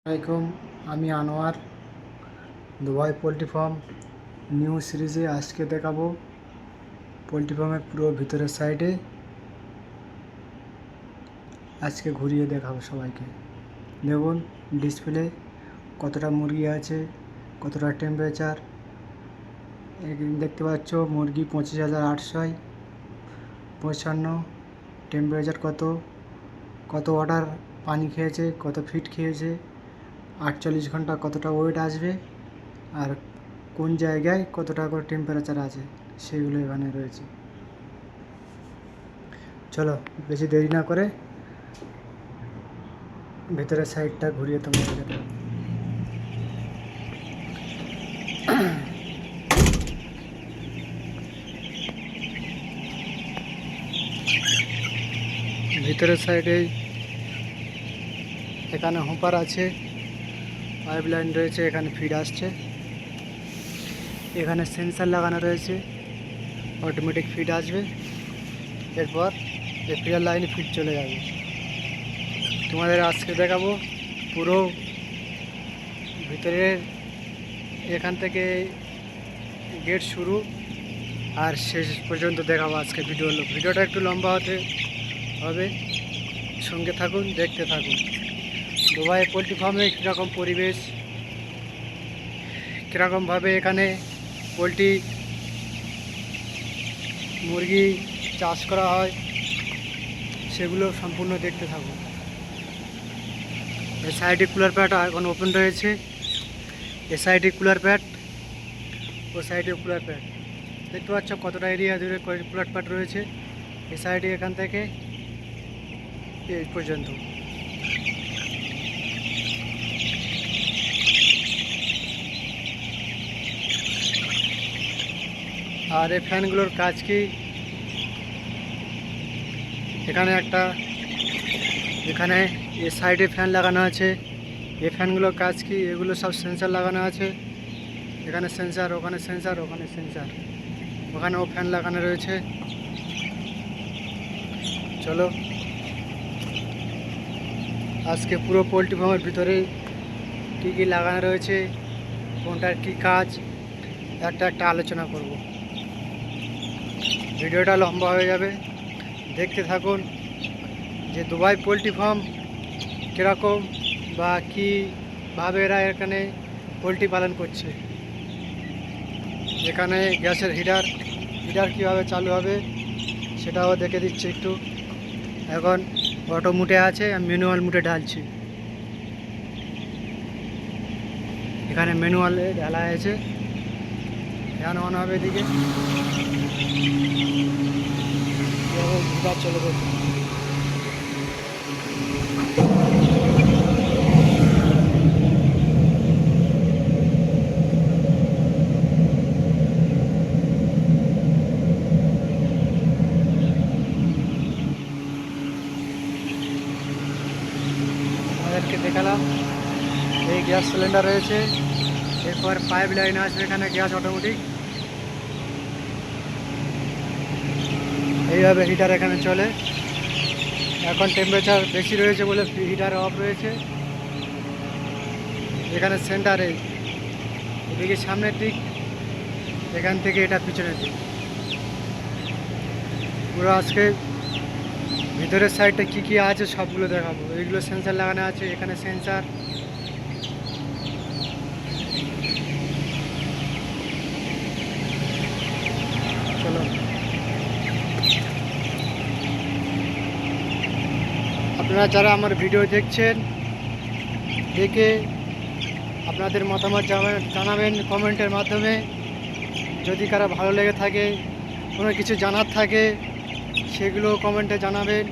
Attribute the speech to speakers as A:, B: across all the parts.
A: আসসালামাইকুম, আমি Anwar. Dubai poultry farm new সিরিজে আজকে দেখাবো পোলট্রি ফার্মের পুরো ভিতরের সাইডে। আজকে ঘুরিয়ে দেখাবো সবাইকে। দেখুন ডিসপ্লে কতটা মুরগি আছে, কতটা টেম্পারেচার। দেখতে পাচ্ছ মুরগি 25,855। টেম্পারেচার কত, কত অর্ডার পানি খেয়েছে, কত ফিট খেয়েছে, 48 ঘন্টা কতটা ওয়েট আসবে, আর কোন জায়গায় কতটা করে টেম্পারেচার আছে সেগুলো এখানে রয়েছে। চলো বেশি দেরি না করে ভেতরের সাইডটা ঘুরিয়ে তোমাদের দেখাবো। ভিতরের সাইডে এখানে হোপার আছে, পাইপ লাইন রয়েছে, এখানে ফিড আসছে, এখানে সেন্সার লাগানো রয়েছে, অটোমেটিক ফিড আসবে। এরপর এই ফিডার লাইনে ফিড চলে যাবে। তোমাদের আজকে দেখাবো পুরো ভিতরের, এখান থেকে গেট শুরু আর শেষ পর্যন্ত দেখাবো আজকে ভিডিওটা একটু লম্বা হতে হবে, সঙ্গে থাকুন, দেখতে থাকুন। দুবাই পোলট্রি ফার্মে কীরকম পরিবেশ, কীরকমভাবে এখানে পোলট্রি মুরগি চাষ করা হয় সেগুলো সম্পূর্ণ দেখতে থাকুন। এই সাইডে কুলার প্যাড এখন ওপেন রয়েছে, এ সাইডে কুলার প্যাড, ও সাইডে কুলার প্যাড। দেখতে পাচ্ছ কতটা এরিয়া জুড়ে কুলার প্যাড রয়েছে। এই সাইডে এখান থেকে এই পর্যন্ত। আর এই ফ্যানগুলোর কাজ কি, এখানে এখানে এই সাইডে ফ্যান লাগানো আছে। এই ফ্যানগুলোর কাজ কি, এগুলো সব সেন্সার লাগানো আছে। এখানে সেন্সার, ওখানে সেন্সার, ওখানে সেন্সার, ওখানেও ফ্যান লাগানো রয়েছে। চলো আজকে পুরো পোলট্রি ফার্মের ভিতরে কী কী লাগানো রয়েছে, কোনটার কী কাজ, একটা আলোচনা করব। ভিডিওটা লম্বা হয়ে যাবে, দেখতে থাকুন যে দুবাই পোলট্রি ফার্ম কীরকম বা কীভাবে এরা এখানে পোলট্রি পালন করছে। এখানে গ্যাসের হিটার কীভাবে চালু হবে সেটাও দেখে দিচ্ছি একটু। এখন অটো মুটে আছে, আমি ম্যানুয়াল মুটে ঢালছি। এখানে ম্যানুয়ালে ঢালা আছে, ফ্যান অন হবে এদিকে, চলে যাচ্ছে। আমাদেরকে দেখালাম এই গ্যাস সিলিন্ডার রয়েছে, এরপর পাইপ লাইন আসবে এখানে গ্যাস অটোমেটিক। এইভাবে হিটার এখানে চলে। এখন টেম্পারেচার বেশি রয়েছে বলে হিটার অফ রয়েছে। এখানে সেন্টারে এদিকে সামনের দিক, এখান থেকে এটা পিছনের দিক। পুরো আজকে ভিতরের সাইডটা কী কী আছে সবগুলো দেখাবো। এইগুলো সেন্সার লাগানো আছে, এখানে সেন্সার, চলো আপনারা যারা আমার ভিডিও দেখছেন, দেখে আপনাদের মতামত জানাবেন কমেন্টের মাধ্যমে। যদি কারো ভালো লেগে থাকে, কোনো কিছু জানার থাকে, সেগুলো কমেন্টে জানাবেন।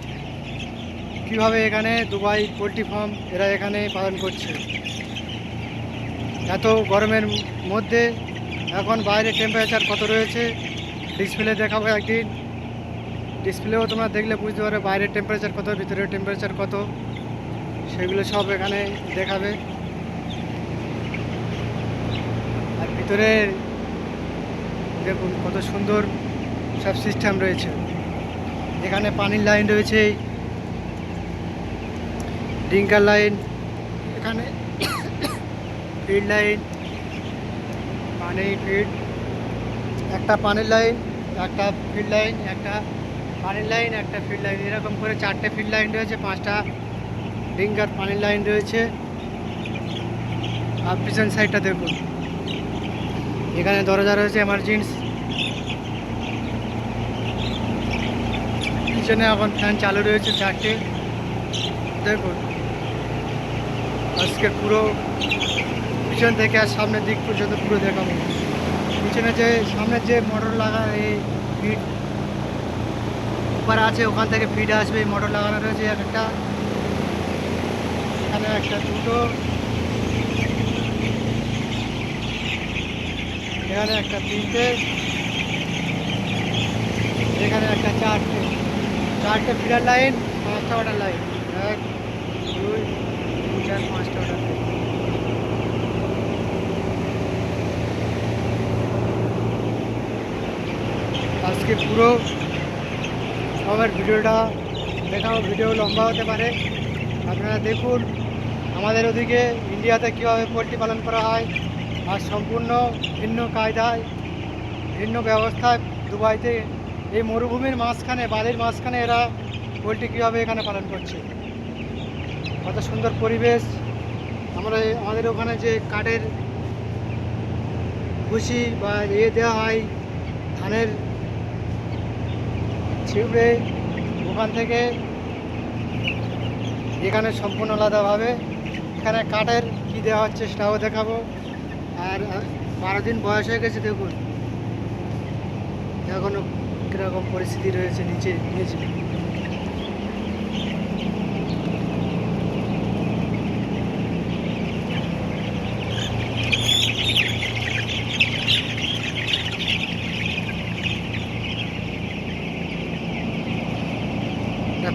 A: কিভাবে এখানে দুবাই পোলট্রি ফার্ম এরা এখানে পালন করছে এত গরমের মধ্যে। এখন বাইরে টেম্পারেচার কত রয়েছে ডিসপ্লে দেখাবো একদিন। ডিসপ্লেও তোমরা দেখলে বুঝতে পারবে বাইরের টেম্পারেচার কত, ভিতরের টেম্পারেচার কত, সেগুলো সব এখানে দেখাবে। আর ভিতরে দেখুন কত সুন্দর সব সিস্টেম রয়েছে। এখানে পানির লাইন রয়েছে, ড্রিঙ্কার লাইন, এখানে ফিড লাইন, পানি ফিড, একটা পানির লাইন, একটা ফিড লাইন, একটা পানির লাইন, একটা ফিড লাইন, এরকম করে 4টে ফিড লাইন রয়েছে, 5টা ডিঙ্গার পানির লাইন রয়েছে। আর পিছন সাইডটা দেখুন, এখানে দরজা রয়েছে এমার্জেন্সি। পিছনে এখন ফ্যান চালু রয়েছে 4টে। দেখুন আজকে পুরো পিছন থেকে আর সামনের দিক পর্যন্ত পুরো দেখাবো। পিছনে যে সামনের যে মোটর লাগা এই ফিড উপরে আছে, ওখান থেকে ফিড আসবে, এই মোটর লাগানো রয়েছে একটা, এখানে একটা, দুটো, এখানে একটা, 3টে, এখানে একটা, 4টে ফিডার লাইন, 5টা ওয়াটার লাইন, 1 2 3 4 5টা ওয়াটার লাইন। আজকে পুরো আমার ভিডিওটা দেখাও, ভিডিও লম্বা হতে পারে। আপনারা দেখুন আমাদের ওদিকে ইন্ডিয়াতে কীভাবে পোলট্রি পালন করা হয়, আর সম্পূর্ণ ভিন্ন কায়দায়, ভিন্ন ব্যবস্থায় দুবাইতে এই মরুভূমির মাঝখানে, বালির মাঝখানে এরা পোলট্রি কীভাবে এখানে পালন করছে। কত সুন্দর পরিবেশ। আমাদের ওখানে যে কাঠের ভুসি বা দেওয়া হয় ধানের ছিঁড়ে, ওখান থেকে এখানে সম্পূর্ণ আলাদাভাবে এখানে কাঠের কী দেওয়া হচ্ছে সেটাও দেখাবো। আর 12 দিন বয়স হয়ে গেছে, দেখুন এখনও কীরকম পরিস্থিতি রয়েছে নিচে।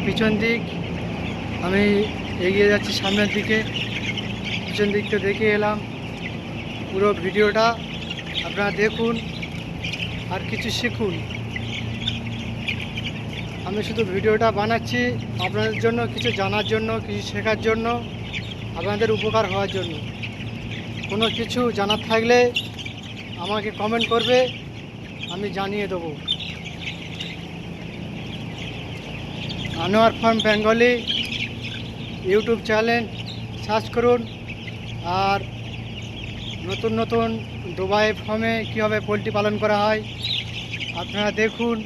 A: পিছন দিক আমি এগিয়ে যাচ্ছি সামনের দিকে, পিছন দিকটা দেখে এলাম। পুরো ভিডিওটা আপনারা দেখুন আর কিছু শিখুন। আমি শুধু ভিডিওটা বানাচ্ছি আপনাদের জন্য, কিছু জানার জন্য, কিছু শেখার জন্য, আপনাদের উপকার হওয়ার জন্য। কোনো কিছু জানার থাকলে আমাকে কমেন্ট করবে, আমি জানিয়ে দেবো। Anwar farm Bengali YouTube channel search করুন। আর নতুন নতুন দুবাই ফার্মে কীভাবে পোলট্রি পালন করা হয় আপনারা দেখুন,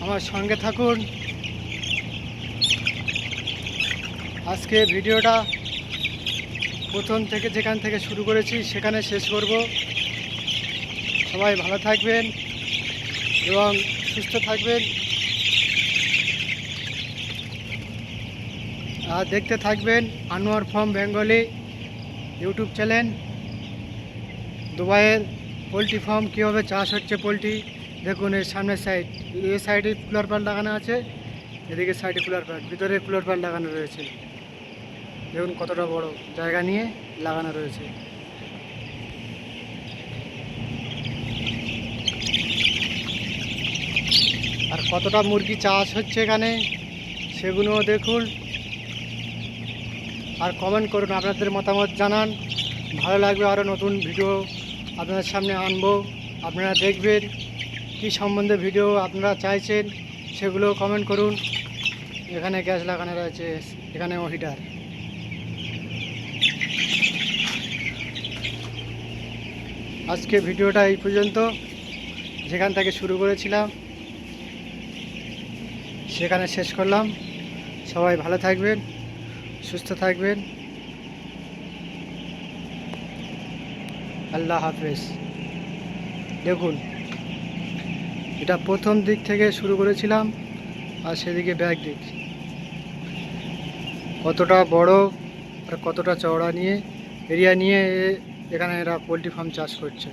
A: আমার সঙ্গে থাকুন। আজকে ভিডিওটা প্রথম থেকে যেখান থেকে শুরু করেছি সেখানে শেষ করব। সবাই ভালো থাকবেন এবং সুস্থ থাকবেন, আর দেখতে থাকবেন Anwar farm Bengali YouTube channel. দুবাইয়ের পোলট্রি ফার্ম কীভাবে চাষ হচ্ছে পোলট্রি দেখুন। এই সামনের সাইড, এই সাইডে কুলার প্যাড লাগানো আছে, এদিকে সাইডে কুলার প্যাড, ভিতরে কুলার প্যাড লাগানো রয়েছে। দেখুন কতটা বড় জায়গা নিয়ে লাগানো রয়েছে। আর কতটা মুরগি চাষ হচ্ছে এখানে সেগুলোও দেখুন। আর কমেন্ট করুন, আপনাদের মতামত জানান। ভালো লাগবে, আরও নতুন ভিডিও আপনাদের সামনে আনবো। আপনারা দেখবেন কী সম্বন্ধে ভিডিও আপনারা চাইছেন সেগুলো কমেন্ট করুন। এখানে গ্যাস লাগানো রয়েছে, এখানে হিটার। আজকে ভিডিওটা এই পর্যন্ত, যেখান থেকে শুরু করেছিলাম সেখানে শেষ করলাম। সবাই ভালো থাকবেন, সুস্থ থাকবেন। আল্লাহ হাফেজ। দেখুন এটা প্রথম দিক থেকে শুরু করেছিলাম, আর সেদিকে ব্যাক দিক কতটা বড় আর কতটা চওড়া নিয়ে এরিয়া নিয়ে এখানে এরা পোলট্রি ফার্ম চাষ করছে।